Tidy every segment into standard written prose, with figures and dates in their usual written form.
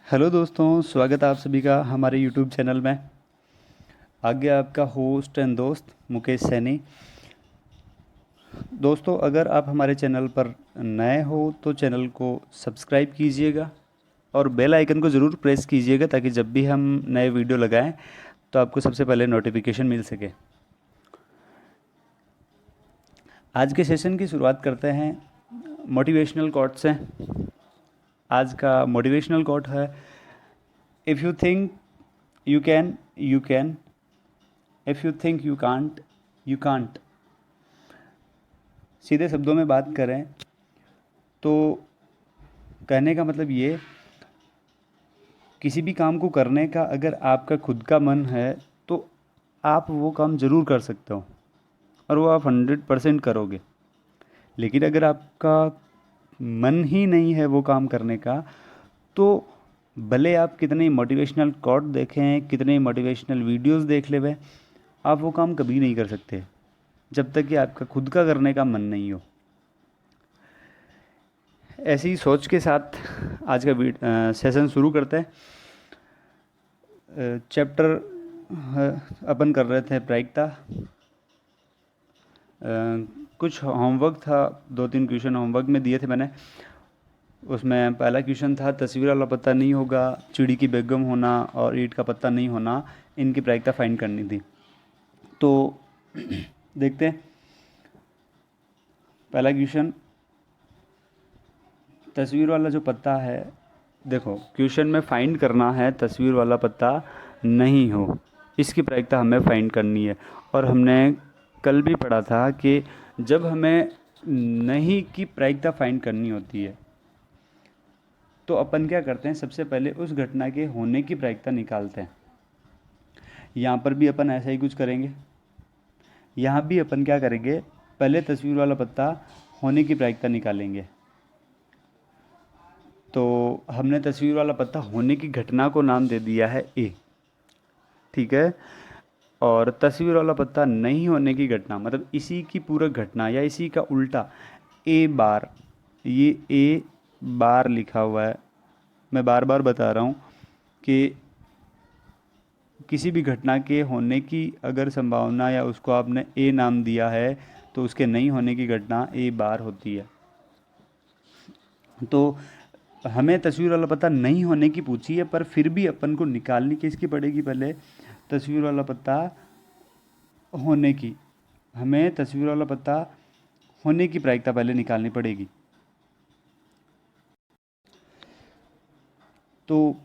Hello दोस्तों, स्वागत है आप सभी का हमारे यूट्यूब चैनल में। आगे आपका होस्ट एंड दोस्त मुकेश सैनी। दोस्तों, अगर आप हमारे चैनल पर नए हो तो चैनल को सब्सक्राइब कीजिएगा और बेल आइकन को ज़रूर प्रेस कीजिएगा ताकि जब भी हम नए वीडियो लगाएं तो आपको सबसे पहले नोटिफिकेशन मिल सके। आज के सेशन की शुरुआत करते हैं मोटिवेशनल कोट से। आज का मोटिवेशनल कोट है, if you think you can, you can. If you think you can't, you can't. सीधे शब्दों में बात करें तो कहने का मतलब ये, किसी भी काम को करने का अगर आपका खुद का मन है तो आप वो काम ज़रूर कर सकते हो और वो आप 100% करोगे। लेकिन अगर आपका मन ही नहीं है वो काम करने का, तो भले आप कितने मोटिवेशनल कोट देखें, कितने मोटिवेशनल वीडियोस देख ले, आप वो काम कभी नहीं कर सकते जब तक कि आपका खुद का करने का मन नहीं हो। ऐसी सोच के साथ आज का सेशन शुरू करते हैं। चैप्टर अपन कर रहे थे प्रायिकता। कुछ होमवर्क था, 2-3 क्वेश्चन होमवर्क में दिए थे मैंने। उसमें पहला क्वेश्चन था, तस्वीर वाला पत्ता नहीं होगा, चिड़ी की बेगम होना और ईंट का पत्ता नहीं होना, इनकी प्रायिकता फाइंड करनी थी। तो देखते हैं पहला क्वेश्चन। तस्वीर वाला जो पत्ता है, देखो क्वेश्चन में फाइंड करना है तस्वीर वाला पत्ता नहीं हो, इसकी प्रायिकता हमें फाइंड करनी है। और हमने कल भी पढ़ा था कि जब हमें नहीं की प्रायिकता फाइंड करनी होती है तो अपन क्या करते हैं, सबसे पहले उस घटना के होने की प्रायिकता निकालते हैं। यहाँ पर भी अपन ऐसा ही कुछ करेंगे। यहाँ भी अपन क्या करेंगे, पहले तस्वीर वाला पत्ता होने की प्रायिकता निकालेंगे। तो हमने तस्वीर वाला पत्ता होने की घटना को नाम दे दिया है ए, ठीक है। और तस्वीर वाला पत्ता नहीं होने की घटना, मतलब इसी की पूरक घटना या इसी का उल्टा, ए बार, ये ए बार लिखा हुआ है। मैं बार बार बता रहा हूँ कि किसी भी घटना के होने की अगर संभावना या उसको आपने ए नाम दिया है तो उसके नहीं होने की घटना ए बार होती है। तो हमें तस्वीर वाला पत्ता नहीं होने की पूछी है, पर फिर भी अपन को निकालनी किसकी पड़ेगी, पहले तस्वीर वाला पत्ता होने की। हमें तस्वीर वाला पत्ता होने की प्रायिकता पहले निकालनी पड़ेगी। तो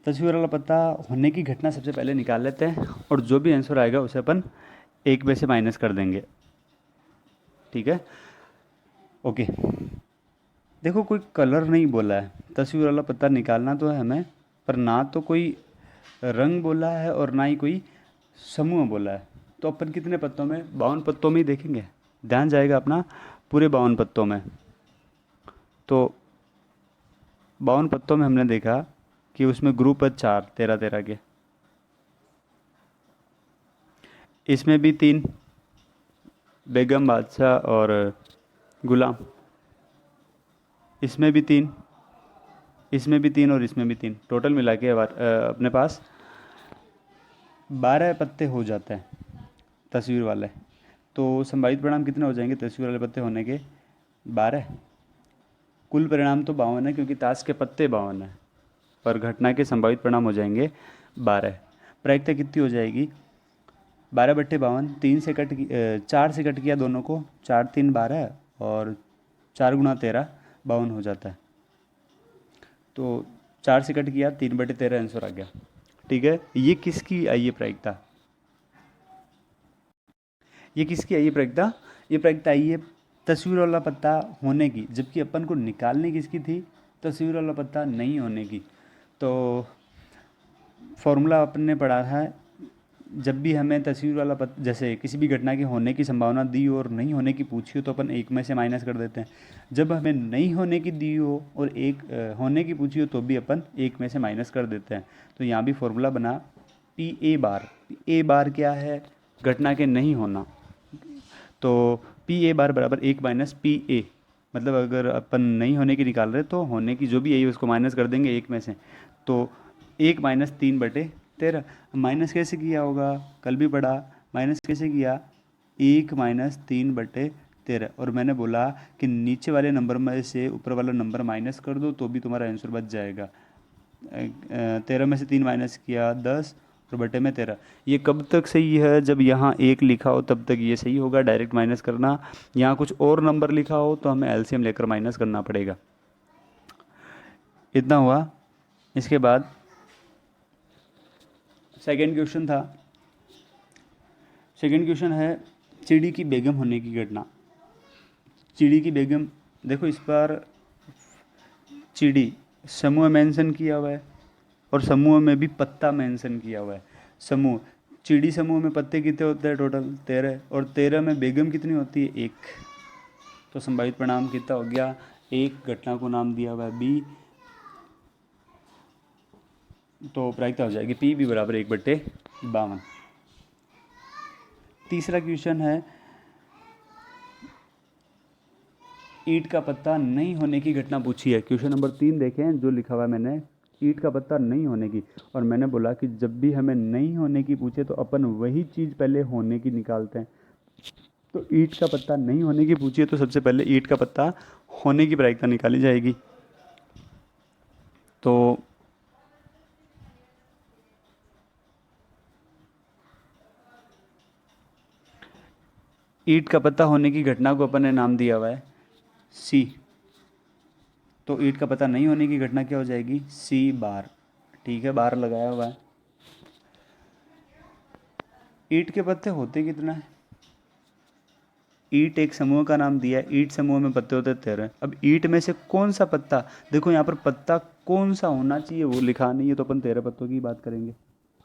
तस्वीर वाला पत्ता होने की घटना सबसे पहले निकाल लेते हैं और जो भी आंसर आएगा उसे अपन एक में से माइनस कर देंगे, ठीक है। ओके, देखो कोई कलर नहीं बोला है, तस्वीर वाला पत्ता निकालना तो है हमें, पर ना तो कोई रंग बोला है और ना ही कोई समूह बोला है। तो अपन कितने पत्तों में, 52 पत्तों में ही देखेंगे, ध्यान जाएगा अपना पूरे 52 पत्तों में। तो 52 पत्तों में हमने देखा कि उसमें ग्रुप है 4, 13-13 के। इसमें भी 3, बेगम, बादशाह और गुलाम। इसमें भी 3, इसमें भी 3 और इसमें भी 3, टोटल मिला के अपने पास 12 पत्ते हो जाते हैं तस्वीर वाले। तो संभावित परिणाम कितने हो जाएंगे तस्वीर वाले पत्ते होने के, 12। कुल परिणाम तो 52 है क्योंकि ताश के पत्ते 52 है, पर घटना के संभावित परिणाम हो जाएंगे 12। प्रायिकता कितनी हो जाएगी, 12/52, 4 से कट किया दोनों को, 4×3 12 और 4×13 52 हो जाता है। तो 4 से कट किया, 3/13 आंसर आ गया, ठीक है। ये किसकी आई है प्रायिकता, ये किसकी आई है प्रायिकता, ये प्रायिकता आई है तस्वीर वाला पत्ता होने की, जबकि अपन को निकालने किसकी थी, तस्वीर वाला पत्ता नहीं होने की। तो फॉर्मूला अपन ने पढ़ा है, जब भी हमें तस्वीर वाला पत्ता, जैसे किसी भी घटना के होने की संभावना दी हो और नहीं होने की पूछी हो तो अपन एक में से माइनस कर देते हैं। जब हमें नहीं होने की दी हो और एक होने की पूछी हो तो भी अपन एक में से माइनस कर देते हैं। तो यहाँ भी फॉर्मूला बना पी ए बार। ए बार क्या है, घटना के नहीं होना। तो पी ए बार बराबर 1 - पी ए। मतलब अगर अपन नहीं होने की निकाल रहे तो होने की जो भी है उसको माइनस कर देंगे एक में से। तो 1 - 3/13। माइनस कैसे किया होगा, कल भी पढ़ा। माइनस कैसे किया, 1 - 3/13। और मैंने बोला कि नीचे वाले नंबर में से ऊपर वाला नंबर माइनस कर दो तो भी तुम्हारा आंसर बच जाएगा। 13 में से 3 माइनस किया 10, और बटे में 13। ये कब तक सही है, जब यहाँ 1 लिखा हो तब तक ये सही होगा, डायरेक्ट माइनस करना। यहाँ कुछ और नंबर लिखा हो तो हमें एलसीएम लेकर माइनस करना पड़ेगा। इतना हुआ। इसके बाद सेकेंड क्वेश्चन था। सेकेंड क्वेश्चन है चिड़ी की बेगम होने की घटना। चिड़ी की बेगम, देखो इस बार चिड़ी समूह मेंशन किया हुआ है और समूह में भी पत्ता मेंशन किया हुआ है। समूह, चिड़ी समूह में पत्ते कितने होते हैं, टोटल 13, और 13 में बेगम कितनी होती है, 1। तो संभावित परिणाम कितना हो गया, 1। घटना को नाम दिया हुआ है बी, तो प्रायिकता हो जाएगी पी बी बराबर 1/52। तीसरा क्वेश्चन है ईंट का पत्ता नहीं होने की घटना पूछी है। क्वेश्चन नंबर 3 देखें जो लिखा हुआ है मैंने, ईंट का पत्ता नहीं होने की। और मैंने बोला कि जब भी हमें नहीं होने की पूछे तो अपन वही चीज़ पहले होने की निकालते हैं। तो ईंट का पत्ता नहीं होने की पूछी है तो सबसे पहले ईंट का पत्ता होने की प्रायिकता निकाली जाएगी। तो ईंट का पत्ता होने की घटना को अपन ने नाम दिया हुआ है सी। तो ईंट का पता नहीं होने की घटना क्या हो जाएगी, सी बार। ठीक है, बार लगाया हुआ है। ईंट के पत्ते होते कितना है, ईंट एक समूह का नाम दिया है, ईंट समूह में पत्ते होते 13। अब ईंट में से कौन सा पत्ता, देखो यहाँ पर पत्ता कौन सा होना चाहिए वो लिखा नहीं है, तो अपन 13 पत्तों की बात करेंगे।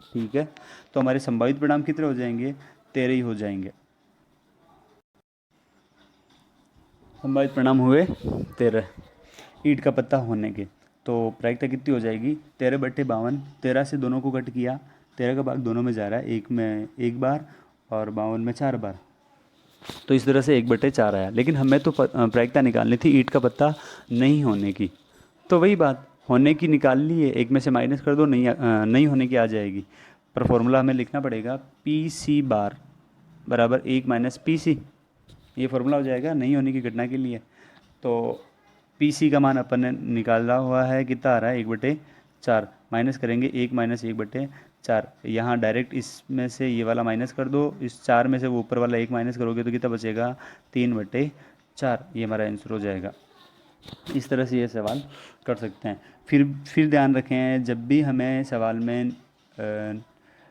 ठीक है, तो हमारे संभावित परिणाम कितने हो जाएंगे, 13 ही हो जाएंगे। संभावित परिणाम हुए 13 ईंट का पत्ता होने के। तो प्रायिकता कितनी हो जाएगी, 13/52। 13 से दोनों को कट किया, 13 का भाग दोनों में जा रहा है, एक में 1 बार और 52 में 4 बार। तो इस तरह से 1/4 आया। लेकिन हमें तो प्रायिकता निकालनी थी ईंट का पत्ता नहीं होने की। तो वही बात, होने की निकाल ली है, एक में से माइनस कर दो, नहीं होने की आ जाएगी। पर फॉर्मूला हमें लिखना पड़ेगा पी सी बार बराबर 1 - PC। ये फॉर्मूला हो जाएगा नहीं होने की घटना के लिए। तो पी सी का मान अपन ने निकाला हुआ है, कितना आ रहा है, 1/4। माइनस करेंगे 1 - 1/4। यहाँ डायरेक्ट इसमें से ये वाला माइनस कर दो, इस 4 में से वो ऊपर वाला 1 माइनस करोगे तो कितना बचेगा, 3/4। ये हमारा आंसर हो जाएगा। इस तरह से ये सवाल कर सकते हैं। फिर ध्यान रखें, जब भी हमें सवाल में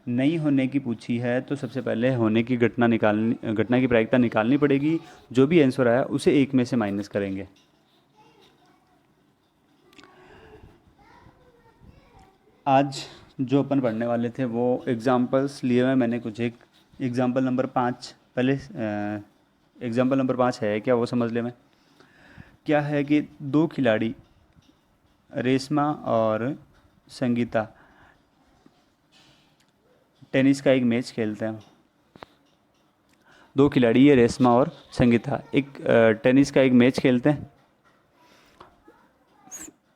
नहीं होने की पूछी है तो सबसे पहले होने की घटना की प्रायिकता निकालनी पड़ेगी। जो भी आंसर आया उसे 1 में से माइनस करेंगे। आज जो अपन पढ़ने वाले थे वो एग्जाम्पल्स लिए हुए मैंने कुछ। एक एग्जाम्पल नंबर 5 पहले, एग्जाम्पल नंबर 5 है क्या वो समझ ले। मैं क्या है कि दो खिलाड़ी रेशमा और संगीता टेनिस का एक मैच खेलते हैं। दो खिलाड़ी है रेशमा और संगीता, एक टेनिस का एक मैच खेलते हैं।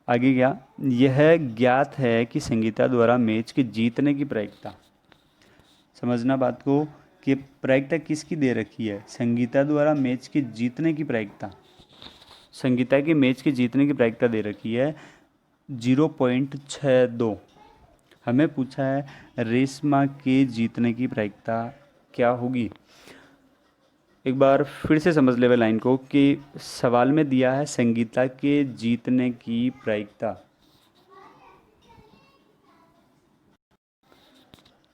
आगे क्या, यह ज्ञात है कि संगीता द्वारा मैच के जीतने की प्रायिकता, समझना बात को, कि प्रायिकता किसकी दे रखी है, संगीता द्वारा मैच के जीतने की प्रायिकता। संगीता के मैच के जीतने की प्रायिकता दे रखी है 0.62। हमें पूछा है रेशमा के जीतने की प्रायिकता क्या होगी। एक बार फिर से समझ ले लाइन को, कि सवाल में दिया है संगीता के जीतने की प्रायिकता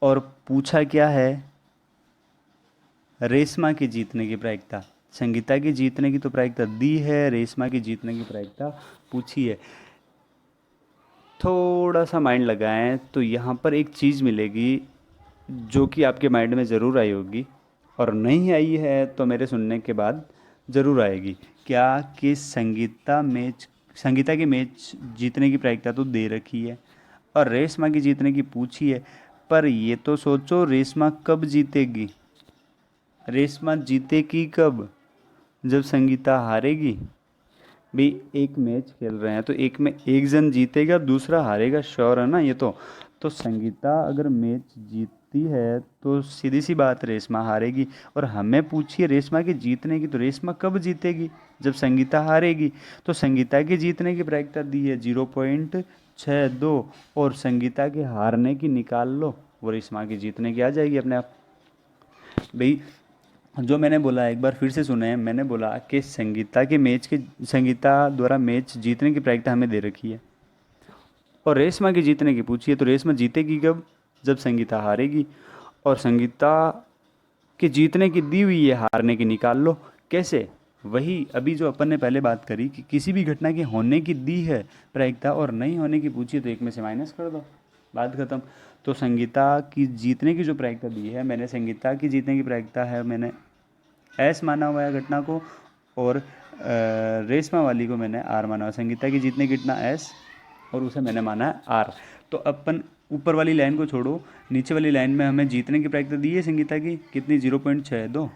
और पूछा क्या है, रेशमा के जीतने की प्रायिकता। संगीता के जीतने की तो प्रायिकता दी है, रेशमा के जीतने की प्रायिकता पूछी है। थोड़ा सा माइंड लगाएं तो यहाँ पर एक चीज़ मिलेगी जो कि आपके माइंड में ज़रूर आई होगी, और नहीं आई है तो मेरे सुनने के बाद ज़रूर आएगी। क्या कि संगीता के मैच जीतने की प्रायिकता तो दे रखी है और रेशमा की जीतने की पूछी है। पर ये तो सोचो रेशमा कब जीतेगी, रेशमा जीतेगी कब, जब संगीता हारेगी। भाई एक मैच खेल रहे हैं तो एक में एक जन जीतेगा दूसरा हारेगा, श्योर है ना ये तो संगीता अगर मैच जीतती है तो सीधी सी बात रेशमा हारेगी। और हमें पूछिए रेशमा के जीतने की, तो रेशमा कब जीतेगी, जब संगीता हारेगी। तो संगीता के जीतने की प्रायिकता दी है 0.62, और संगीता के हारने की निकाल लो, वो रेशमा की जीतने की आ जाएगी अपने आप। भाई जो मैंने बोला एक बार फिर से सुने, मैंने बोला कि संगीता द्वारा मैच जीतने की प्रायिकता हमें दे रखी है, और रेशमा की जीतने की पूछिए तो रेशमा जीतेगी कब, जब संगीता हारेगी। और संगीता के जीतने की दी हुई है, हारने की निकाल लो। कैसे, वही अभी जो अपन ने पहले बात करी कि किसी भी घटना के होने की दी है प्रायिकता और नहीं होने की पूछिए तो एक में से माइनस कर दो, बात खत्म। तो संगीता की जीतने की जो प्रायिकता दी है, मैंने संगीता की जीतने की प्रायिकता है मैंने एस माना हुआ है घटना को, और रेशमा वाली को मैंने आर माना हुआ है। संगीता की जीतने की घटना एस और उसे मैंने माना है आर। तो अपन ऊपर वाली लाइन को छोड़ो, नीचे वाली लाइन में हमें जीतने की प्रायिकता दी है संगीता की कितनी, 0.62।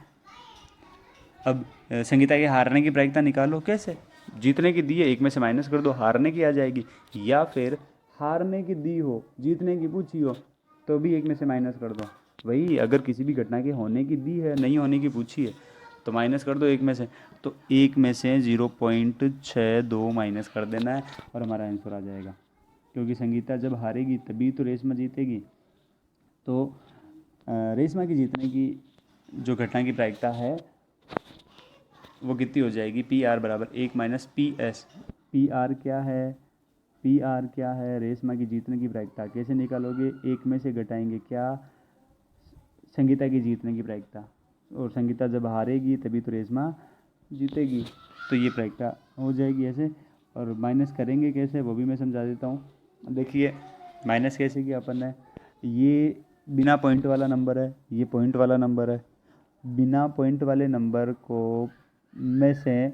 अब संगीता के हारने की प्रायिकता निकालो। कैसे, जीतने की दी है एक में से माइनस कर दो, हारने की आ जाएगी। या फिर हारने की दी हो जीतने की पूछी हो तो भी एक में से माइनस कर दो। वही अगर किसी भी घटना के होने की दी है नहीं होने की पूछी है तो माइनस कर दो एक में से। तो एक में से 0.62 माइनस कर देना है और हमारा आंसर आ जाएगा। क्योंकि संगीता जब हारेगी तभी तो रेशमा जीतेगी। तो रेशमा की जीतने की जो घटना की प्रायिकता है वो कितनी हो जाएगी, पी आर बराबर 1 - पी आर क्या है, पी आर क्या है, रेशमा की जीतने की प्रायिकता कैसे निकालोगे, एक में से घटाएंगे क्या, संगीता की जीतने की प्रायिकता, और संगीता जब हारेगी तभी तो रेशमा जीतेगी। तो ये प्रायिकता हो जाएगी ऐसे। और माइनस करेंगे कैसे वो भी मैं समझा देता हूँ। देखिए माइनस कैसे किया अपन ने, ये बिना पॉइंट वाला नंबर है, ये पॉइंट वाला नंबर है। बिना पॉइंट वाले नंबर को में से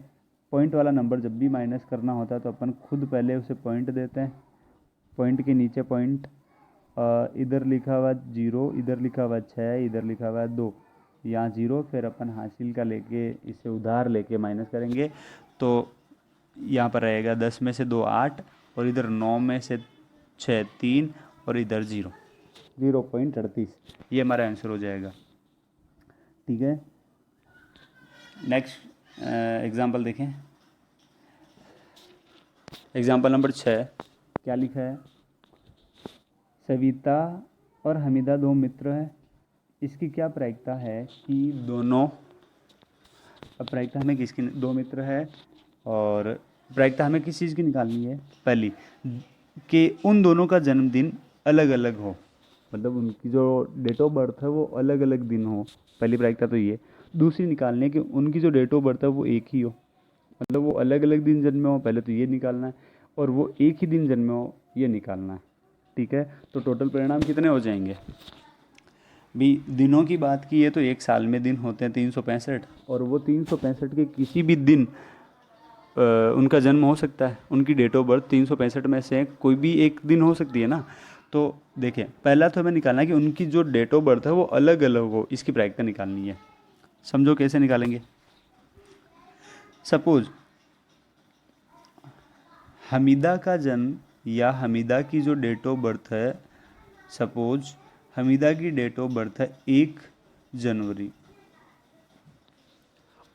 पॉइंट वाला नंबर जब भी माइनस करना होता है तो अपन खुद पहले उसे पॉइंट देते हैं, पॉइंट के नीचे पॉइंट, इधर लिखा हुआ 0, इधर लिखा हुआ 6, इधर लिखा हुआ 2, यहाँ 0, फिर अपन हासिल का लेके इसे उधार लेके माइनस करेंगे। तो यहाँ पर रहेगा 10 में से 2 8, और इधर 9 में से 6 3, और इधर 0, 0.38। ये हमारा आंसर हो जाएगा। ठीक है, नेक्स्ट एग्जाम्पल देखें। एग्जाम्पल नंबर 6 क्या लिखा है, सविता और हमीदा दो मित्र हैं, इसकी क्या प्रायिकता है कि दोनों, अब प्रायिकता हमें किसकी, दो मित्र है और प्रायिकता हमें किस चीज़ की निकालनी है, पहली कि उन दोनों का जन्मदिन अलग अलग हो, मतलब उनकी जो डेट ऑफ बर्थ है वो अलग अलग दिन हो, पहली प्रायिकता तो ये। दूसरी निकालनी है कि उनकी जो डेट ऑफ बर्थ है वो एक ही हो, मतलब वो अलग अलग दिन जन्मे हो, पहले तो ये निकालना है, और वो एक ही दिन जन्मे हो ये निकालना है। ठीक है, तो टोटल परिणाम कितने हो जाएंगे। भी दिनों की बात की है तो एक साल में दिन होते हैं 365, और वो 365 के किसी भी दिन उनका जन्म हो सकता है, उनकी डेट ऑफ बर्थ 365 में से कोई भी एक दिन हो सकती है ना। तो देखें पहला तो हमें निकालना है कि उनकी जो डेट ऑफ बर्थ है वो अलग अलग हो, इसकी प्रायिकता निकालनी है। समझो कैसे निकालेंगे। सपोज हमीदा का जन्म या हमीदा की जो डेट ऑफ बर्थ है, सपोज हमीदा की डेट ऑफ बर्थ है 1 जनवरी।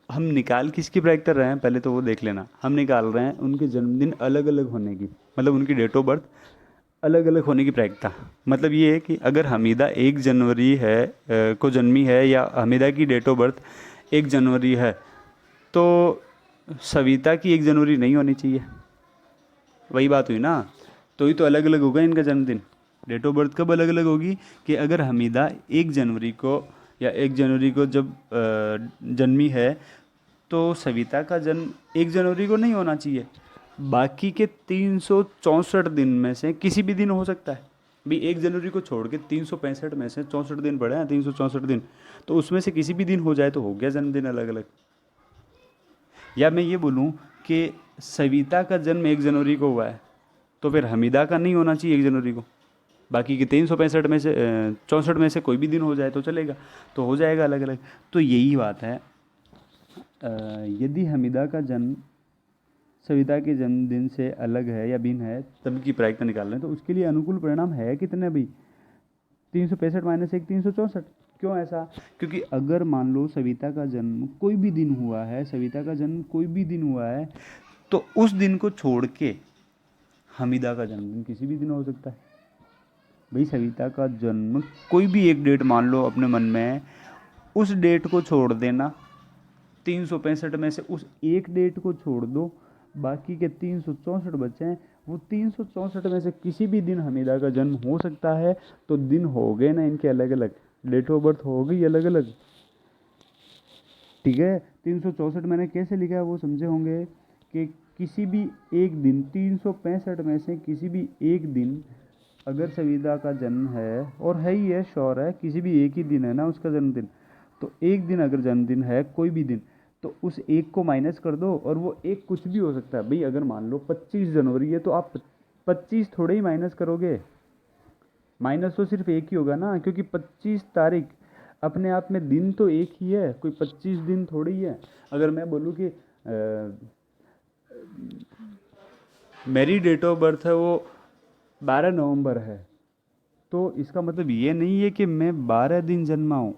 हम निकाल किसकी प्रायिकता रहे हैं पहले तो वो देख लेना। हम निकाल रहे हैं उनके जन्मदिन अलग अलग होने की, मतलब उनकी डेट ऑफ बर्थ अलग अलग होने की प्रायिकता। मतलब ये है कि अगर हमीदा 1 जनवरी है को जन्मी है, या हमीदा की डेट ऑफ बर्थ 1 जनवरी है, तो सविता की 1 जनवरी नहीं होनी चाहिए। वही बात हुई ना, तो ही तो अलग अलग होगा इनका जन्मदिन। डेट ऑफ बर्थ कब अलग अलग होगी कि अगर हमीदा 1 जनवरी को, या 1 जनवरी को जब जन्मी है, तो सविता का जन्म 1 जनवरी को नहीं होना चाहिए। बाकी के 364 दिन में से किसी भी दिन हो सकता है। भी 1 जनवरी को छोड़ के 365 में से 64 दिन पड़े हैं, 364 दिन, तो उसमें से किसी भी दिन हो जाए तो हो गया जन्मदिन अलग अलग। या मैं ये बोलूँ कि सविता का जन्म 1 जनवरी को हुआ है तो फिर हमीदा का नहीं होना चाहिए 1 जनवरी को। बाकी के 365 में से 64 में से कोई भी दिन हो जाए तो चलेगा, तो हो जाएगा अलग अलग। तो यही बात है, यदि हमीदा का जन्म सविता के जन्मदिन से अलग है या भिन्न है तब की प्रायिकता निकालना है, तो उसके लिए अनुकूल परिणाम है कितने भाई? 365 माइनस 1 364। क्यों ऐसा? क्योंकि अगर मान लो सविता का जन्म कोई भी दिन हुआ है, सविता का जन्म कोई भी दिन हुआ है, तो उस दिन को छोड़ के हमीदा का जन्मदिन किसी भी दिन हो सकता है। भाई सविता का जन्म कोई भी एक डेट मान लो अपने मन में, उस डेट को छोड़ देना, 365 में से उस एक डेट को छोड़ दो, बाकी के 364 बचे हैं, वो 364 में से किसी भी दिन हमीदा का जन्म हो सकता है। तो दिन हो गए ना इनके अलग अलग, डेट ऑफ बर्थ हो गई अलग अलग, ठीक है। 364 मैंने कैसे लिखा है वो समझे होंगे कि किसी भी एक दिन 365 में से किसी भी एक दिन अगर सविता का जन्म है, और है ही है, श्योर है, किसी भी एक ही दिन है ना उसका जन्मदिन, तो एक दिन अगर जन्मदिन है कोई भी दिन, तो उस एक को माइनस कर दो, और वो एक कुछ भी हो सकता है। भाई अगर मान लो 25 जनवरी है तो आप 25 थोड़े ही माइनस करोगे, माइनस तो सिर्फ एक ही होगा ना, क्योंकि 25 तारीख अपने आप में दिन तो एक ही है, कोई 25 दिन थोड़ी ही है। अगर मैं बोलूँ कि मेरी डेट ऑफ बर्थ है वो 12 नवंबर है, तो इसका मतलब ये नहीं है कि मैं 12 दिन जन्मा हूँ।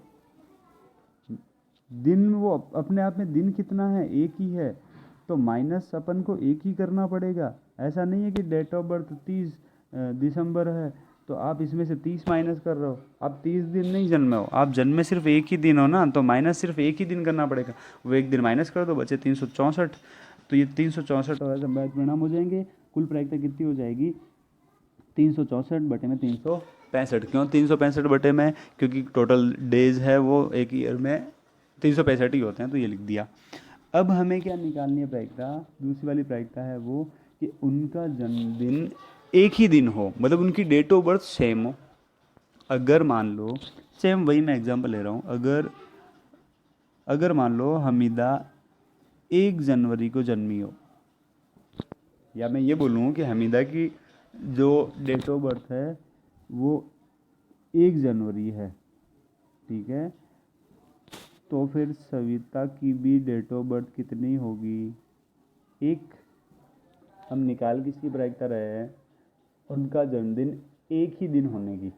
दिन वो अपने आप में दिन कितना है, एक ही है, तो माइनस अपन को एक ही करना पड़ेगा। ऐसा नहीं है कि डेट ऑफ बर्थ 30 दिसंबर है तो आप इसमें से 30 माइनस कर रहे हो, आप 30 दिन नहीं जन्मे हो, आप जन्मे सिर्फ एक ही दिन हो ना, तो माइनस सिर्फ एक ही दिन करना पड़ेगा, वो एक दिन माइनस कर दो, बचे 364। तो ये 364 और संभावित परिणाम हो जाएंगे। कुल प्रायिकता कितनी हो जाएगी? 364 बटे में 365। क्यों 365 बटे में? क्योंकि टोटल डेज है वो एक ईयर में 365 ही होते हैं, तो ये लिख दिया। अब हमें क्या निकालनी है प्रायिकता? दूसरी वाली प्रायिकता है वो कि उनका जन्मदिन एक ही दिन हो, मतलब उनकी डेट ऑफ बर्थ सेम हो। अगर मान लो, सेम वही मैं एग्जांपल ले रहा हूँ, अगर अगर मान लो हमीदा 1 जनवरी को जन्मी हो, या मैं ये बोलूँ कि हमीदा की जो डेट ऑफ बर्थ है वो 1 जनवरी है, ठीक है, तो फिर सविता की भी डेट ऑफ बर्थ कितनी होगी? एक। हम निकाल किसकी प्रायिकता रहे हैं? उनका जन्मदिन एक ही दिन होने की,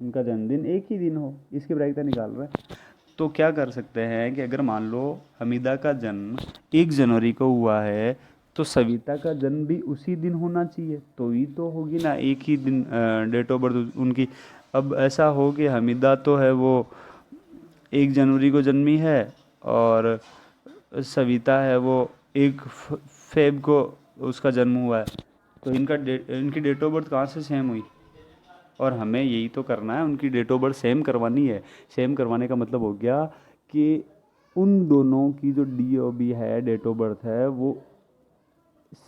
उनका जन्मदिन एक ही दिन हो, इसकी प्रायिकता निकाल रहे हैं। तो क्या कर सकते हैं कि अगर मान लो हमीदा का जन्म 1 जनवरी को हुआ है, तो सविता का जन्म भी उसी दिन होना चाहिए, तो ही तो होगी ना एक ही दिन डेट ऑफ बर्थ उनकी। अब ऐसा हो कि हमीदा तो है वो 1 जनवरी को जन्मी है, और सविता है वो 1 फेब को उसका जन्म हुआ है, तो इनकी डेट ऑफ बर्थ कहाँ से सेम हुई? और हमें यही तो करना है, उनकी डेट ऑफ बर्थ सेम करवानी है। सेम करवाने का मतलब हो गया कि उन दोनों की जो डी ओ बी है, डेट ऑफ बर्थ है, वो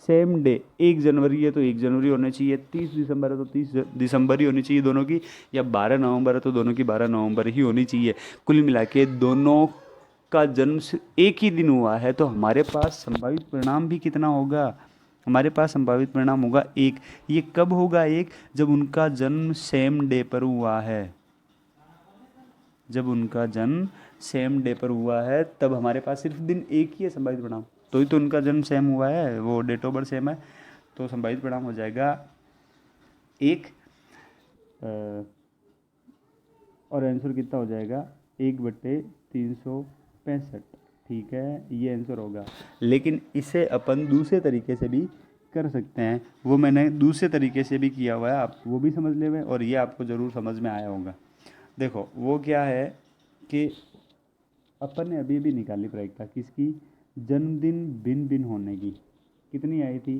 सेम डे, 1 जनवरी है तो 1 जनवरी होनी चाहिए, 30 दिसंबर है तो 30 दिसंबर ही होनी चाहिए दोनों की, या 12 नवंबर है तो दोनों की 12 नवंबर ही होनी चाहिए। कुल मिला के दोनों का जन्म एक ही दिन हुआ है, तो हमारे पास संभावित परिणाम भी कितना होगा? हमारे पास संभावित परिणाम होगा 1। ये कब होगा 1? जब उनका जन्म सेम डे पर हुआ है, जब उनका जन्म सेम डे पर हुआ है तब हमारे पास सिर्फ दिन एक ही है संभावित परिणाम, तो ही तो उनका जन्म सेम हुआ है, वो डेट ऑफ बर्थ सेम है, तो संभावित परिणाम हो जाएगा 1। और आंसर कितना हो जाएगा? 1/365, ठीक है, ये आंसर होगा। लेकिन इसे अपन दूसरे तरीके से भी कर सकते हैं, वो मैंने दूसरे तरीके से भी किया हुआ है, आप वो भी समझ ले हुए, और ये आपको ज़रूर समझ में आया होगा। देखो वो क्या है कि अपन ने अभी भी निकाली प्रायिकता किसकी? जन्मदिन भिन्न भिन्न होने की। कितनी आई थी?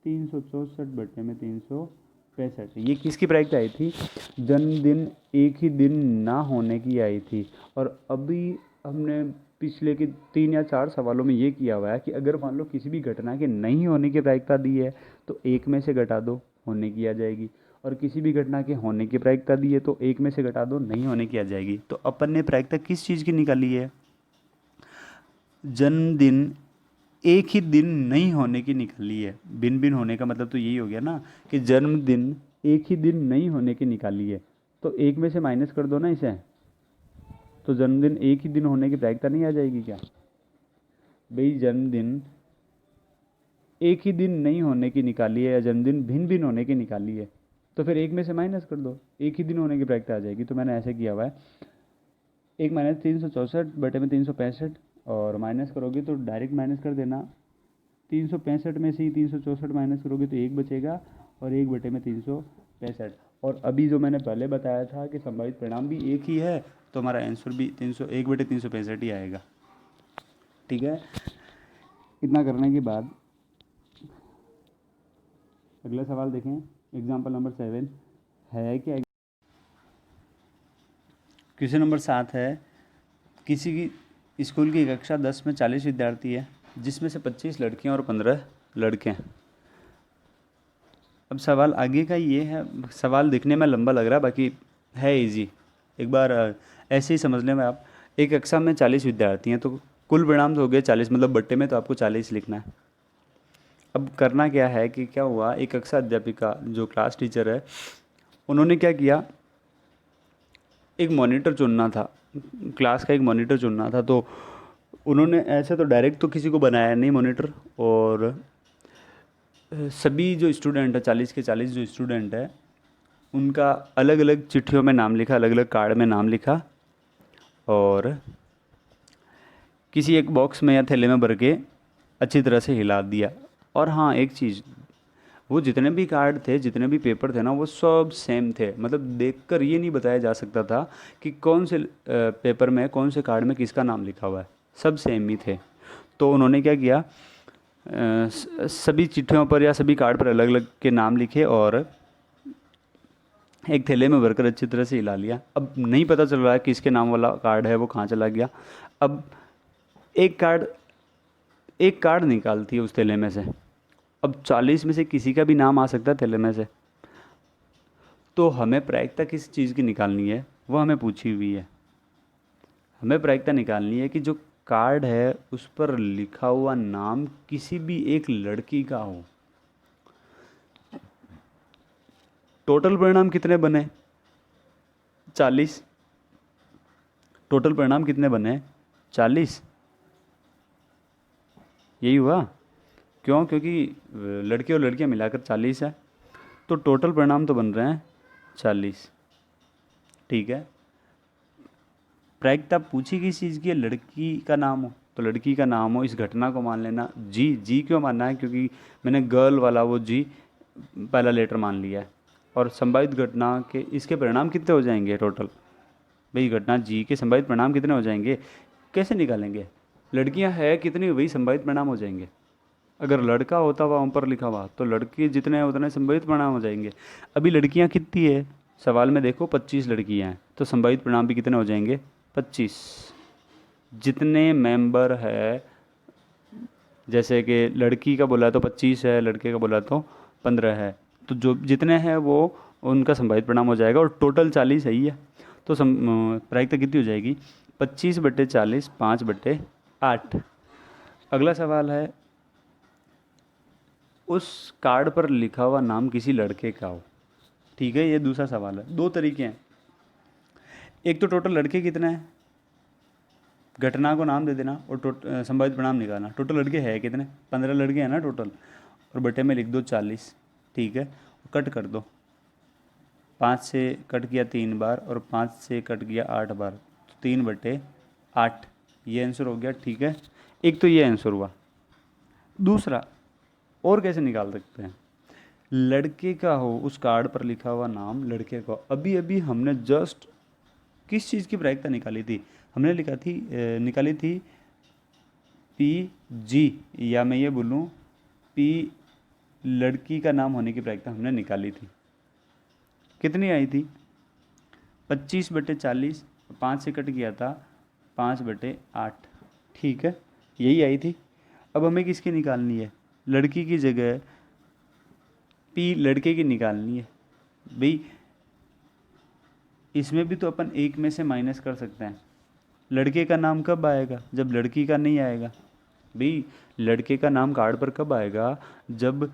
364 बटे में 365। ये किसकी प्रायिकता आई थी? जन्मदिन एक ही दिन ना होने की आई थी। और अभी हमने पिछले के 3 या 4 सवालों में ये किया हुआ है कि अगर मान लो किसी भी घटना के नहीं होने की प्रायिकता दी है तो एक में से घटा दो, होने की आ जाएगी, और किसी भी घटना के होने की प्रायिकता दी है तो एक में से घटा दो, नहीं होने की आ जाएगी। तो अपन ने प्रायिकता किस चीज़ की निकाली है? जन्मदिन एक ही दिन नहीं होने की निकाली है। भिन्न भिन्न होने का मतलब तो यही हो गया ना कि जन्मदिन एक ही दिन नहीं होने की निकाली है, तो एक में से माइनस कर दो ना इसे, तो जन्मदिन एक ही दिन होने की प्रायिकता नहीं आ जाएगी क्या? भाई जन्मदिन एक ही दिन नहीं होने की निकाली है या जन्मदिन भिन्न भिन्न होने की निकाली है, तो फिर एक में से माइनस कर दो, एक ही दिन होने की प्रायिकता आ जाएगी। तो मैंने ऐसे किया हुआ है, एक माइनस 364/365, और माइनस करोगे तो डायरेक्ट माइनस कर देना। 365 में से ही 364 माइनस करोगे तो एक बचेगा, और 1/365। और अभी जो मैंने पहले बताया था कि संभावित परिणाम भी एक ही है, तो हमारा आंसर भी 1/365 ही आएगा। ठीक है, इतना करने के बाद अगला सवाल देखें। एग्जाम्पल नंबर 7 है कि क्वेश्चन नंबर 7 है, किसी की स्कूल की कक्षा 10 में 40 विद्यार्थी है, जिसमें से 25 लड़कियां और 15 लड़के हैं। अब सवाल आगे का ये है, सवाल दिखने में लंबा लग रहा है, बाकी है इजी। एक बार ऐसे ही समझ लें में आप, एक कक्षा में 40 विद्यार्थी हैं, तो कुल परिणाम तो हो गए 40, मतलब बट्टे में तो आपको 40 लिखना है। अब करना क्या है कि क्या हुआ, एक कक्षा अध्यापिका जो क्लास टीचर है, उन्होंने क्या किया, एक मॉनिटर चुनना था, क्लास का एक मॉनिटर चुनना था। तो उन्होंने ऐसे तो डायरेक्ट तो किसी को बनाया नहीं मॉनिटर, और सभी जो स्टूडेंट है 40 के 40 जो स्टूडेंट है, उनका अलग अलग चिट्ठियों में नाम लिखा, अलग अलग कार्ड में नाम लिखा, और किसी एक बॉक्स में या थैले में भर के अच्छी तरह से हिला दिया। और हाँ, एक चीज़, वो जितने भी कार्ड थे, जितने भी पेपर थे ना, वो सब सेम थे। मतलब देखकर ये नहीं बताया जा सकता था कि कौन से पेपर में, कौन से कार्ड में किसका नाम लिखा हुआ है, सब सेम ही थे। तो उन्होंने क्या किया, सभी चिट्ठियों पर या सभी कार्ड पर अलग अलग के नाम लिखे और एक थैले में भरकर अच्छी तरह से हिला लिया। अब नहीं पता चल रहा है किसके नाम वाला कार्ड है वो कहाँ चला गया। अब एक कार्ड एक कार्ड निकालती है उस थैले में से। अब 40 में से किसी का भी नाम आ सकता है थैले में से। तो हमें प्रायिकता किस चीज़ की निकालनी है, वो हमें पूछी हुई है। हमें प्रायिकता निकालनी है कि जो कार्ड है उस पर लिखा हुआ नाम किसी भी एक लड़की का हो। टोटल परिणाम कितने बने, 40। टोटल परिणाम कितने बने, 40। यही हुआ। क्यों, क्योंकि लड़के और लड़कियां मिलाकर 40 है, तो टोटल परिणाम तो बन रहे हैं 40। ठीक है, प्रायिकता पूछी किस चीज़ की है, लड़की का नाम हो तो लड़की का नाम हो। इस घटना को मान लेना जी। जी क्यों मानना है, क्योंकि मैंने गर्ल वाला वो जी पहला लेटर मान लिया है। और संभावित घटना के इसके परिणाम कितने हो जाएंगे टोटल, भाई घटना जी के संभावित परिणाम कितने हो जाएंगे, कैसे निकालेंगे। लड़कियां है कितनी, वही संभावित परिणाम हो जाएंगे। अगर लड़का होता हुआ ऊपर लिखा हुआ तो लड़के जितने हैं उतने संभावित परिणाम हो जाएंगे। अभी लड़कियां कितनी है, सवाल में देखो 25 लड़कियां हैं, तो संभावित परिणाम भी कितने हो जाएंगे, 25। जितने मेंबर है, जैसे कि लड़की का बोला तो 25 है, लड़के का बोला तो 15 है, तो जो जितने हैं वो उनका संभावित परिणाम हो जाएगा। और टोटल 40 सही है, तो प्रायिकता कितनी हो जाएगी, 25/40, 5/8। अगला सवाल है, उस कार्ड पर लिखा हुआ नाम किसी लड़के का हो। ठीक है, ये दूसरा सवाल है। दो तरीके हैं, एक तो टोटल लड़के कितने हैं, घटना को नाम दे देना, और संभावित परिणाम निकालना। टोटल लड़के हैं कितने, 15 लड़के हैं ना टोटल, और बटे में लिख दो 40। ठीक है, कट कर दो, 5 से कट किया 3 बार, और 5 से कट किया 8 बार, तो 3/8 ये आंसर हो गया। ठीक है, एक तो ये आंसर हुआ। दूसरा और कैसे निकाल सकते हैं, लड़के का हो, उस कार्ड पर लिखा हुआ नाम लड़के का हो। अभी अभी हमने जस्ट किस चीज़ की प्रायिकता निकाली थी, हमने निकाली थी PG, या मैं ये बोलूँ P लड़की का नाम होने की प्रायिकता हमने निकाली थी। कितनी आई थी, 25/40, 5 से कट गया था 5/8। ठीक है, यही आई थी। अब हमें किसकी निकालनी है, लड़की की जगह P लड़के की निकालनी है। भाई इसमें भी तो अपन एक में से माइनस कर सकते हैं। लड़के का नाम कब आएगा, जब लड़की का नहीं आएगा। भाई लड़के का नाम कार्ड पर कब आएगा, जब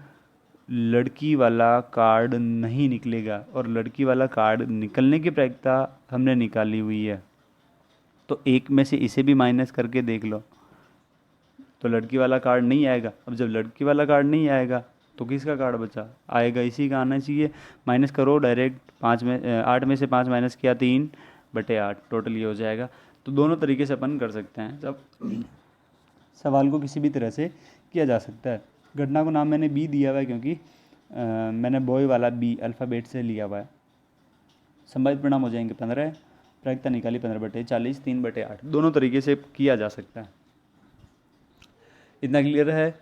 लड़की वाला कार्ड नहीं निकलेगा, और लड़की वाला कार्ड निकलने की प्रायिकता हमने निकाली हुई है। तो एक में से इसे भी माइनस करके देख लो, तो लड़की वाला कार्ड नहीं आएगा। अब जब लड़की वाला कार्ड नहीं आएगा तो किसका कार्ड बचा? आएगा इसी का आना चाहिए। माइनस करो डायरेक्ट, 8 में से 5 माइनस किया 3/8, टोटल ये हो जाएगा। तो दोनों तरीके से अपन कर सकते हैं। जब सवाल को किसी भी तरह से किया जा सकता है। घटना को नाम मैंने बी दिया हुआ है क्योंकि मैंने बॉय वाला बी अल्फ़ाबेट से लिया हुआ है। संभावित परिणाम हो जाएंगे 15, प्रायिकता निकाली 15/40, 3/8, दोनों तरीके से किया जा सकता है। इतना क्लियर है?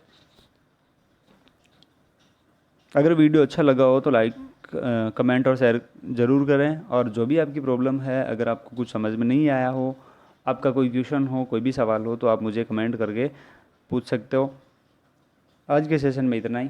अगर वीडियो अच्छा लगा हो तो लाइक, कमेंट और शेयर ज़रूर करें। और जो भी आपकी प्रॉब्लम है, अगर आपको कुछ समझ में नहीं आया हो, आपका कोई क्वेश्चन हो, कोई भी सवाल हो, तो आप मुझे कमेंट करके पूछ सकते हो। आज के सेशन में इतना ही।